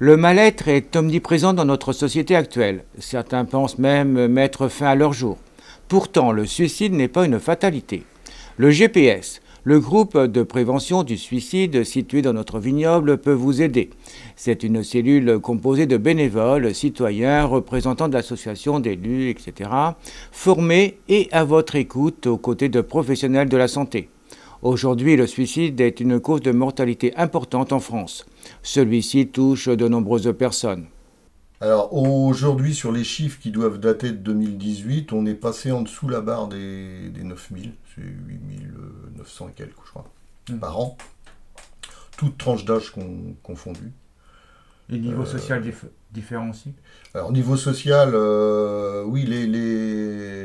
Le mal-être est omniprésent dans notre société actuelle. Certains pensent même mettre fin à leur jour. Pourtant, le suicide n'est pas une fatalité. Le GPS, le groupe de prévention du suicide situé dans notre vignoble, peut vous aider. C'est une cellule composée de bénévoles, citoyens, représentants d'associations, d'élus, etc., formés et à votre écoute aux côtés de professionnels de la santé. Aujourd'hui, le suicide est une cause de mortalité importante en France. Celui-ci touche de nombreuses personnes. Alors aujourd'hui, sur les chiffres qui doivent dater de 2018, on est passé en dessous la barre des 9000, c'est 8900 et quelques, je crois, par an, toutes tranches d'âge confondues. Et niveau social différent aussi. Alors niveau social, oui,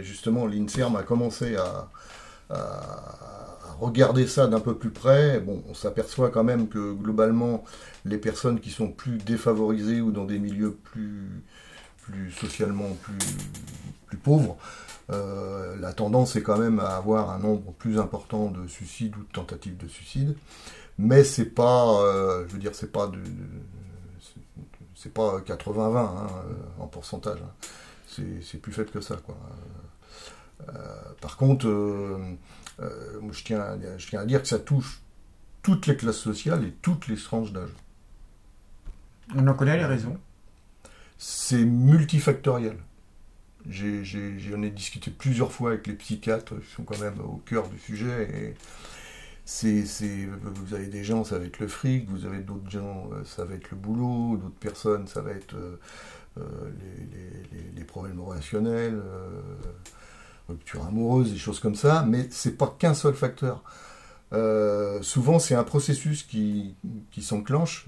justement, l'INSERM a commencé à regarder ça d'un peu plus près. Bon, on s'aperçoit quand même que globalement, les personnes qui sont plus défavorisées ou dans des milieux plus socialement plus pauvres, la tendance est quand même à avoir un nombre plus important de suicides ou de tentatives de suicide. Mais c'est pas, je veux dire, c'est pas 80-20 hein, en pourcentage. Hein. C'est plus faible que ça, quoi. Par contre, je tiens à dire que ça touche toutes les classes sociales et toutes les tranches d'âge. On en connaît les raisons. C'est multifactoriel. J'en ai discuté plusieurs fois avec les psychiatres qui sont quand même au cœur du sujet. Et vous avez des gens, ça va être le fric, vous avez d'autres gens, ça va être le boulot, d'autres personnes, ça va être les problèmes relationnels, rupture amoureuse, des choses comme ça, mais c'est pas qu'un seul facteur. Souvent, c'est un processus qui s'enclenche,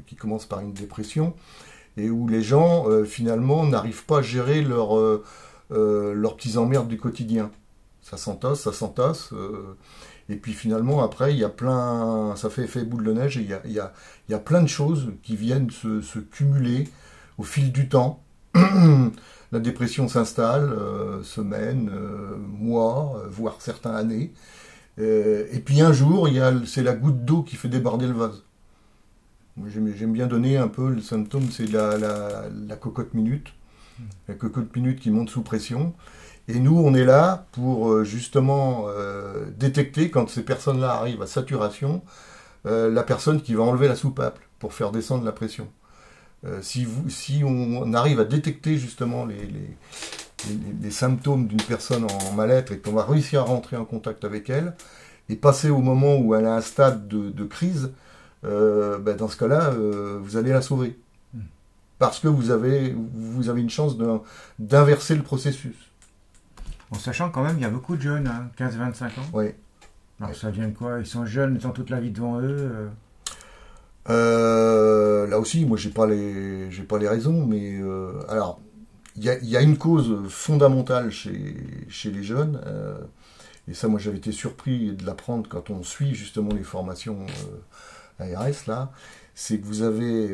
qui commence par une dépression, et où les gens, finalement, n'arrivent pas à gérer leurs petits emmerdes du quotidien. Ça s'entasse, et puis finalement, après, il y a ça fait effet boule de neige, et il y a plein de choses qui viennent se cumuler au fil du temps. La dépression s'installe, semaines, mois, voire certaines années. Et puis un jour, c'est la goutte d'eau qui fait déborder le vase. J'aime bien donner un peu le symptôme, c'est la cocotte minute. La cocotte minute qui monte sous pression. Et nous, on est là pour justement détecter, quand ces personnes-là arrivent à saturation, la personne qui va enlever la soupape pour faire descendre la pression. Si on arrive à détecter justement les symptômes d'une personne en mal-être et qu'on va réussir à rentrer en contact avec elle, et passer au moment où elle a un stade de crise, dans ce cas-là, vous allez la sauver. Parce que vous avez une chance d'inverser le processus. En sachant quand même, il y a beaucoup de jeunes, hein, 15-25 ans. Oui. Alors ça vient de quoi? Ils sont jeunes, ils ont toute la vie devant eux. Là aussi, moi, j'ai pas les raisons, mais alors, il y a une cause fondamentale chez les jeunes, et ça, moi, j'avais été surpris de l'apprendre quand on suit justement les formations ARS, là, c'est que vous avez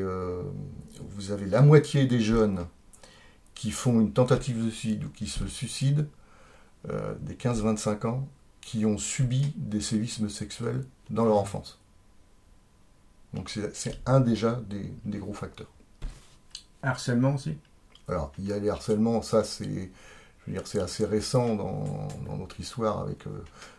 la moitié des jeunes qui font une tentative de suicide ou qui se suicident, des 15-25 ans, qui ont subi des sévices sexuels dans leur enfance. Donc c'est un déjà des gros facteurs. Harcèlement aussi. Alors, il y a les harcèlements, ça c'est assez récent dans notre histoire avec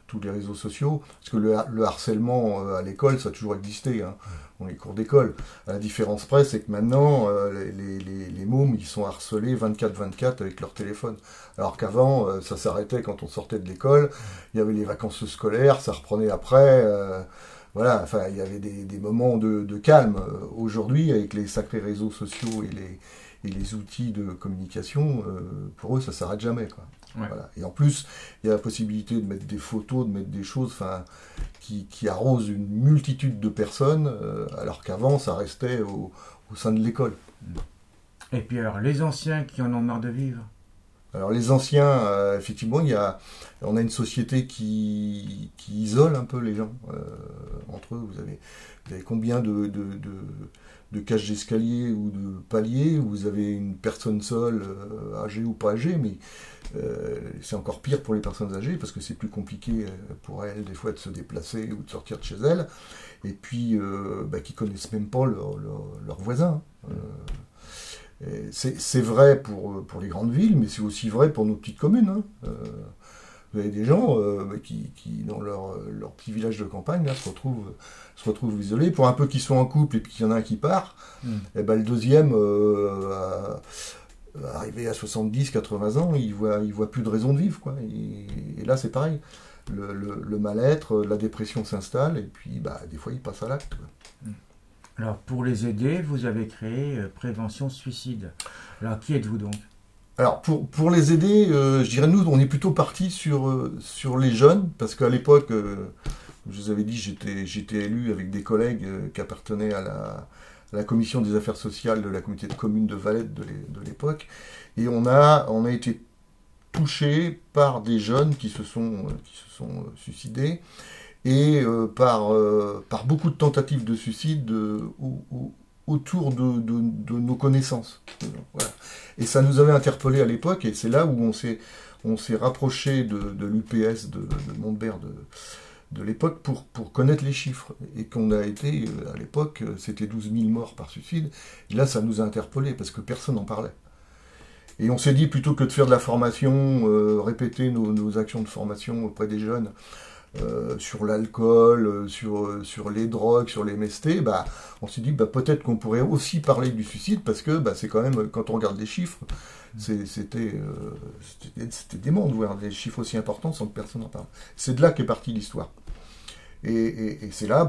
tous les réseaux sociaux, parce que le harcèlement à l'école, ça a toujours existé, hein, dans les cours d'école. La différence près, c'est que maintenant, les mômes, ils sont harcelés 24/24 avec leur téléphone. Alors qu'avant, ça s'arrêtait quand on sortait de l'école, il y avait les vacances scolaires, ça reprenait après... voilà, enfin, il y avait des moments de calme. Aujourd'hui, avec les sacrés réseaux sociaux et les outils de communication, pour eux, ça s'arrête jamais, quoi. Ouais. Voilà. Et en plus, il y a la possibilité de mettre des photos, de mettre des choses, enfin, qui arrosent une multitude de personnes, alors qu'avant, ça restait au sein de l'école. Et puis alors, les anciens qui en ont marre de vivre. Alors les anciens, effectivement, on a une société qui isole un peu les gens entre eux. Vous avez combien de cages d'escalier ou de paliers, où vous avez une personne seule, âgée ou pas âgée, mais c'est encore pire pour les personnes âgées, parce que c'est plus compliqué pour elles, des fois, de se déplacer ou de sortir de chez elles, et puis qui connaissent même pas leurs voisins. C'est vrai pour les grandes villes, mais c'est aussi vrai pour nos petites communes. Hein. Vous avez des gens qui, dans leur petit village de campagne, là, se retrouvent isolés. Pour un peu qu'ils soient en couple et puis qu'il y en a un qui part, et ben, le deuxième, arrivé à 70, 80 ans, il voit plus de raison de vivre, quoi. Et là, c'est pareil. Le mal-être, la dépression s'installe, et puis des fois, il passe à l'acte. Alors, pour les aider, vous avez créé Prévention Suicide. Alors, qui êtes-vous donc? Alors, pour les aider, je dirais, nous, on est plutôt parti sur les jeunes, parce qu'à l'époque, je vous avais dit, j'étais élu avec des collègues qui appartenaient à la commission des affaires sociales de la communauté de communes de Valette de l'époque, et on a été touchés par des jeunes qui se sont suicidés, et par beaucoup de tentatives de suicide autour de nos connaissances. Voilà. Et ça nous avait interpellés à l'époque, et c'est là où on s'est rapproché de l'UPS de Montbert de l'époque pour connaître les chiffres. Et qu'on a été, à l'époque, c'était 12 000 morts par suicide, et là ça nous a interpellés, parce que personne n'en parlait. Et on s'est dit, plutôt que de faire de la formation, répéter nos actions de formation auprès des jeunes, sur l'alcool, sur les drogues, sur les MST, on s'est dit peut-être qu'on pourrait aussi parler du suicide, parce que c'est quand même, quand on regarde les chiffres, c'était dément de voir des chiffres aussi importants sans que personne n'en parle. C'est de là qu'est partie l'histoire. Et c'est là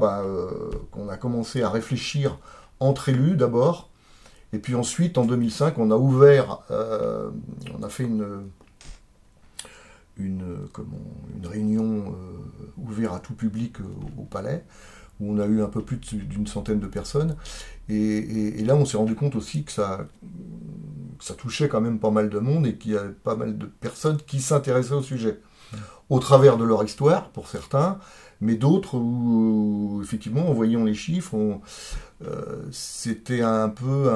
qu'on a commencé à réfléchir entre élus d'abord, et puis ensuite en 2005 on a ouvert, on a fait une réunion ouverte à tout public au Palais, où on a eu un peu plus d'une centaine de personnes, et là on s'est rendu compte aussi que ça touchait quand même pas mal de monde, et qu'il y avait pas mal de personnes qui s'intéressaient au sujet, au travers de leur histoire pour certains, mais d'autres où effectivement, en voyant les chiffres, c'était un peu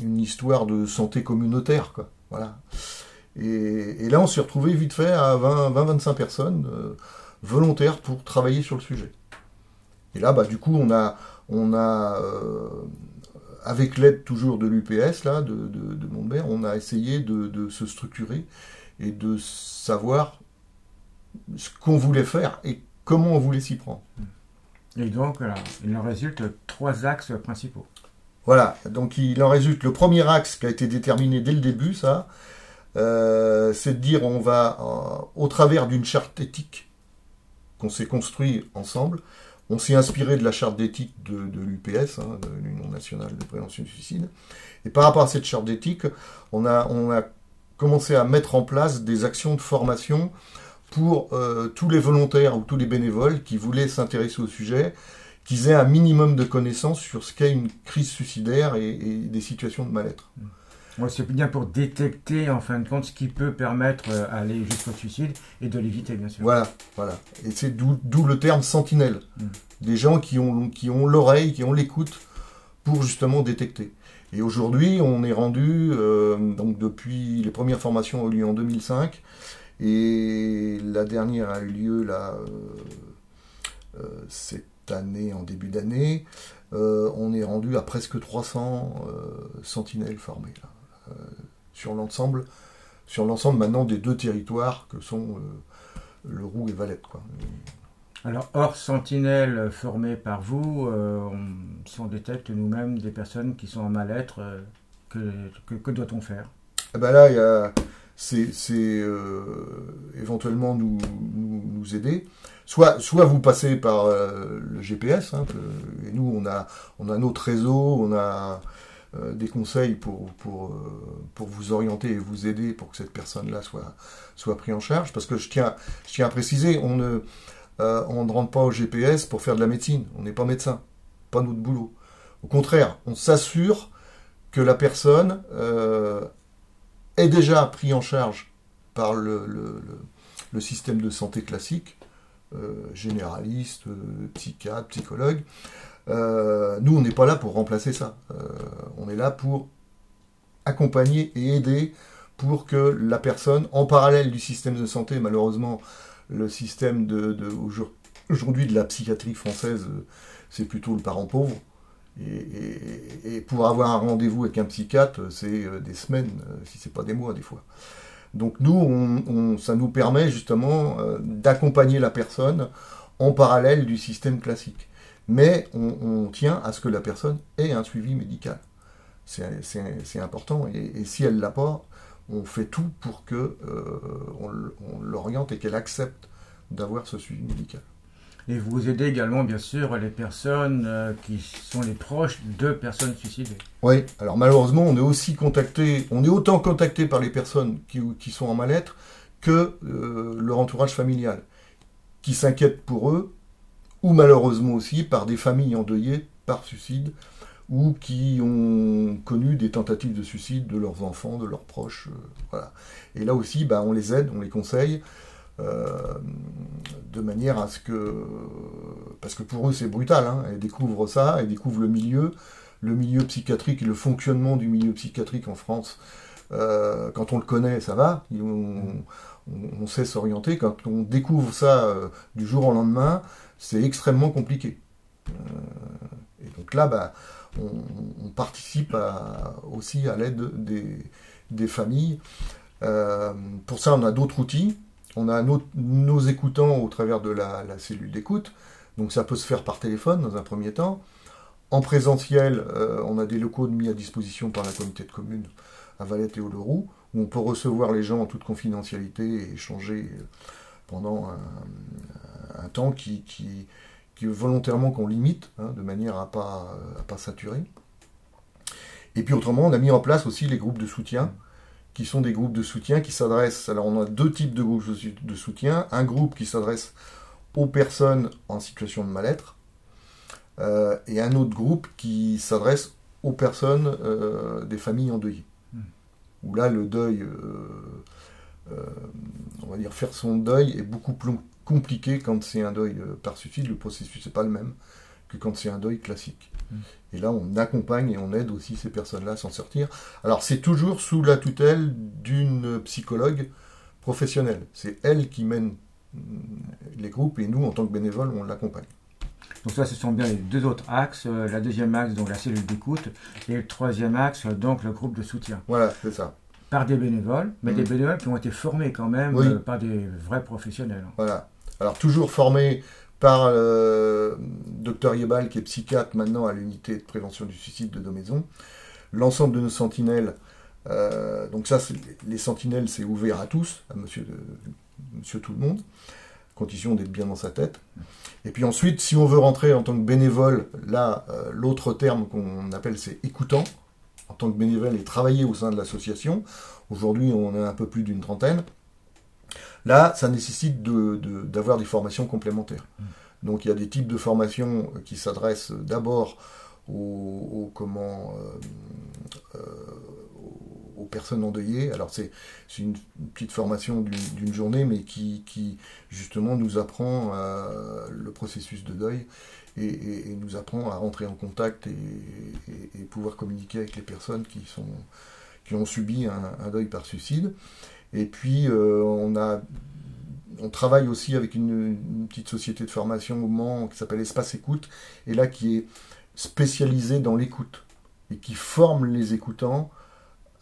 une histoire de santé communautaire, quoi. Voilà. Et là, on s'est retrouvé vite fait à 20-25 personnes volontaires pour travailler sur le sujet. Et là, du coup, on a avec l'aide toujours de l'UPS, là, de Montbert, on a essayé de se structurer et de savoir ce qu'on voulait faire et comment on voulait s'y prendre. Et donc, il en résulte 3 axes principaux. Voilà, donc il en résulte le premier axe qui a été déterminé dès le début, ça, c'est de dire on va, au travers d'une charte éthique qu'on s'est construit ensemble, on s'est inspiré de la charte d'éthique de l'UPS, de l'Union nationale de prévention du suicide, et par rapport à cette charte d'éthique, on a commencé à mettre en place des actions de formation pour tous les volontaires ou tous les bénévoles qui voulaient s'intéresser au sujet, qu'ils aient un minimum de connaissances sur ce qu'est une crise suicidaire et des situations de mal-être. Ouais, c'est bien pour détecter, en fin de compte, ce qui peut permettre d'aller jusqu'au suicide et de l'éviter, bien sûr. Voilà. Et c'est d'où le terme sentinelle. Des gens qui ont l'oreille, qui ont l'écoute pour justement détecter. Et aujourd'hui, on est rendu, donc depuis les premières formations ont eu lieu en 2005, et la dernière a eu lieu là, cette année, en début d'année. On est rendu à presque 300 sentinelles formées là. Sur l'ensemble maintenant des 2 territoires que sont le Roux et Valette, quoi. Alors, hors sentinelles formées par vous, si on détecte nous-mêmes des personnes qui sont en mal-être, que doit-on faire? Là, c'est éventuellement nous aider. Soit vous passez par le GPS, et nous on a notre réseau, on a des conseils pour vous orienter et vous aider pour que cette personne-là soit prise en charge. Parce que je tiens à préciser, on ne rentre pas au GPS pour faire de la médecine. On n'est pas médecin, pas notre boulot. Au contraire, on s'assure que la personne est déjà prise en charge par le système de santé classique, généraliste, psychiatre, psychologue. Nous, on n'est pas là pour remplacer ça. On est là pour accompagner et aider pour que la personne, en parallèle du système de santé, malheureusement, le système aujourd'hui de la psychiatrie française, c'est plutôt le parent pauvre. Et pour avoir un rendez-vous avec un psychiatre, c'est des semaines, si c'est pas des mois des fois. Donc nous, ça nous permet justement d'accompagner la personne en parallèle du système classique. Mais on tient à ce que la personne ait un suivi médical. C'est important. Et si elle l'a pas, on fait tout pour que on l'oriente et qu'elle accepte d'avoir ce suivi médical. Et vous aidez également, bien sûr, les personnes qui sont les proches de personnes suicidées. Oui, alors malheureusement, on est autant contacté par les personnes qui sont en mal-être que leur entourage familial, qui s'inquiètent pour eux, ou malheureusement aussi par des familles endeuillées par suicide, ou qui ont connu des tentatives de suicide de leurs enfants, de leurs proches. Voilà. Et là aussi, on les aide, on les conseille, de manière à ce que... Parce que pour eux, c'est brutal, hein, ils découvrent ça, ils découvrent le milieu psychiatrique et le fonctionnement du milieu psychiatrique en France. Quand on le connaît, ça va, on sait s'orienter. Quand on découvre ça du jour au lendemain, c'est extrêmement compliqué. Et donc là, on participe aussi à l'aide des familles. Pour ça, on a d'autres outils. On a nos écoutants au travers de la cellule d'écoute. Donc ça peut se faire par téléphone dans un premier temps. En présentiel, on a des locaux mis à disposition par la communauté de communes à Valette et Oloron, où on peut recevoir les gens en toute confidentialité et échanger pendant un temps qui volontairement qu'on limite, hein, de manière à pas saturer. Et puis autrement, on a mis en place aussi les groupes de soutien, qui sont des groupes de soutien qui s'adressent... Alors on a deux types de groupes de soutien. Un groupe qui s'adresse aux personnes en situation de mal-être, et un autre groupe qui s'adresse aux personnes des familles endeuillées. Où là, le deuil, on va dire faire son deuil est beaucoup plus compliqué quand c'est un deuil par suicide. Le processus n'est pas le même que quand c'est un deuil classique. Et là, on accompagne et on aide aussi ces personnes-là à s'en sortir. Alors, c'est toujours sous la tutelle d'une psychologue professionnelle. C'est elle qui mène les groupes et nous, en tant que bénévoles, on l'accompagne. Donc ça, ce sont bien les deux autres axes. La deuxième axe, donc la cellule d'écoute, et le troisième axe, donc le groupe de soutien. Voilà, c'est ça. Par des bénévoles, mais des bénévoles qui ont été formés quand même, par des vrais professionnels. Voilà. Alors, toujours formés par Dr Yebal, qui est psychiatre maintenant à l'unité de prévention du suicide de Domaison. L'ensemble de nos sentinelles, donc ça, les sentinelles, c'est ouvert à tous, à monsieur tout le monde, condition d'être bien dans sa tête. Et puis ensuite, si on veut rentrer en tant que bénévole, là, l'autre terme qu'on appelle, c'est écoutant, en tant que bénévole et travailler au sein de l'association. Aujourd'hui, on est un peu plus d'une trentaine. Là, ça nécessite d'avoir des formations complémentaires. Donc il y a des types de formations qui s'adressent d'abord aux personnes endeuillées. Alors c'est une petite formation d'une journée, mais qui justement nous apprend le processus de deuil et nous apprend à rentrer en contact et pouvoir communiquer avec les personnes qui ont subi un deuil par suicide. Et puis on travaille aussi avec une petite société de formation au Mans qui s'appelle Espace Écoute, et là qui est spécialisée dans l'écoute et qui forme les écoutants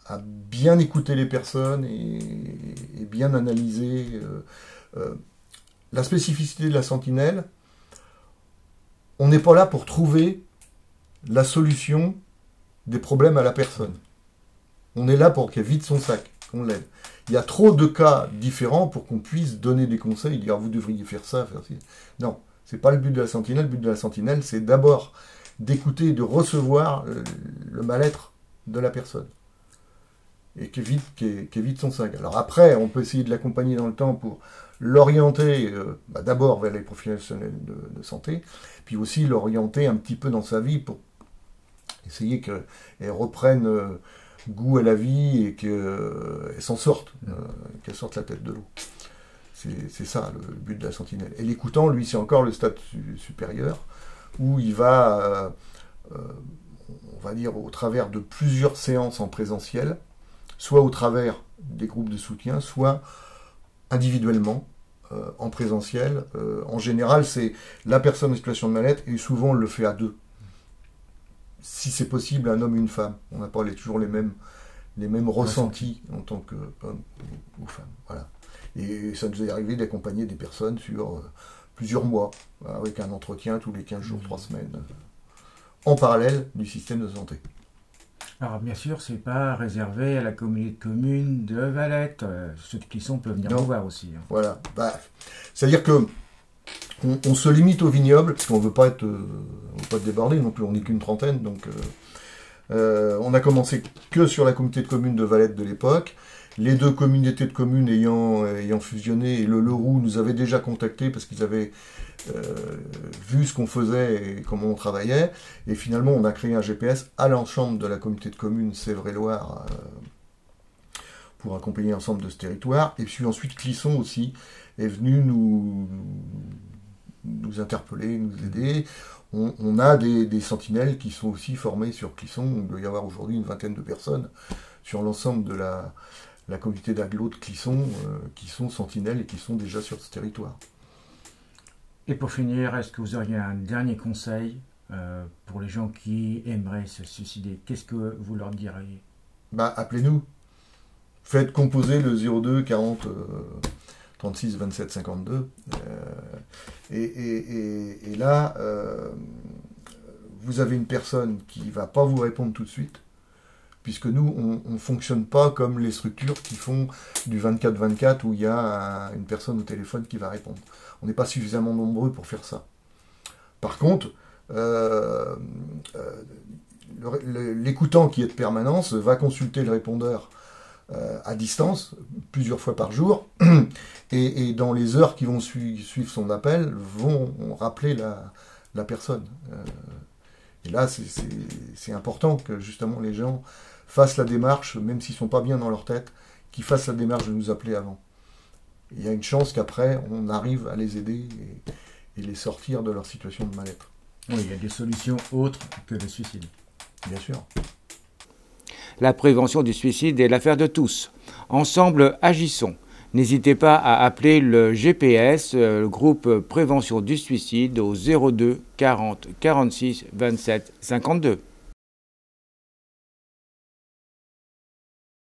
à bien écouter les personnes et bien analyser. La spécificité de la sentinelle, on n'est pas là pour trouver la solution des problèmes à la personne. On est là pour qu'elle vide son sac, qu'on l'aide. Il y a trop de cas différents pour qu'on puisse donner des conseils, dire vous devriez faire ça, faire ci. Non, c'est pas le but de la sentinelle. Le but de la sentinelle, c'est d'abord d'écouter et de recevoir le mal-être de la personne. Et qu'elle vide son sac. Alors après, on peut essayer de l'accompagner dans le temps pour l'orienter d'abord vers les professionnels de santé, puis aussi l'orienter un petit peu dans sa vie pour essayer qu'elle reprenne goût à la vie et qu'elles s'en sortent, qu'elles sortent la tête de l'eau. C'est ça le but de la sentinelle. Et l'écoutant, lui, c'est encore le stade supérieur, où il va, on va dire, au travers de plusieurs séances en présentiel, soit au travers des groupes de soutien, soit individuellement, en présentiel. En général, c'est la personne en situation de mal-être, et souvent on le fait à deux. Si c'est possible, un homme et une femme. On n'a pas toujours les mêmes ressentis en tant qu'homme ou femme. Voilà. Et ça nous est arrivé d'accompagner des personnes sur plusieurs mois, avec un entretien tous les 15 jours, 3 semaines, en parallèle du système de santé. Alors bien sûr, c'est pas réservé à la communauté de communes de Valette. Ceux de Clisson peuvent venir nous voir aussi. Voilà. C'est-à-dire que on se limite au vignoble, parce qu'on ne veut pas être débordé non plus, on n'est qu'une trentaine, donc on a commencé que sur la communauté de communes de Valette de l'époque. Les 2 communautés de communes ayant fusionné, et le Leroux nous avait déjà contactés parce qu'ils avaient vu ce qu'on faisait et comment on travaillait. Et finalement, on a créé un GPS à l'ensemble de la communauté de communes Sèvres-et-Loire pour accompagner l'ensemble de ce territoire. Et puis ensuite, Clisson aussi est venu nous interpeller, nous aider. On a des sentinelles qui sont aussi formées sur Clisson. Il doit y avoir aujourd'hui une 20aine de personnes sur l'ensemble de la communauté d'agglo de Clisson qui sont sentinelles et qui sont déjà sur ce territoire. Et pour finir, est-ce que vous auriez un dernier conseil pour les gens qui aimeraient se suicider? Qu'est-ce que vous leur diriez? Appelez-nous. Faites composer le 02 40 36 27 52. Et là, vous avez une personne qui ne va pas vous répondre tout de suite, puisque nous, on ne fonctionne pas comme les structures qui font du 24-24 où il y a une personne au téléphone qui va répondre. On n'est pas suffisamment nombreux pour faire ça. Par contre, l'écoutant qui est de permanence va consulter le répondeur à distance, plusieurs fois par jour, et dans les heures qui vont suivre son appel, vont rappeler la personne. Et là, c'est important que justement les gens fassent la démarche, même s'ils ne sont pas bien dans leur tête, qu'ils fassent la démarche de nous appeler avant. Il y a une chance qu'après, on arrive à les aider et les sortir de leur situation de mal-être. Oui, il y a des solutions autres que le suicide. Bien sûr. La prévention du suicide est l'affaire de tous. Ensemble, agissons. N'hésitez pas à appeler le GPS, le groupe Prévention du suicide, au 02 40 46 27 52.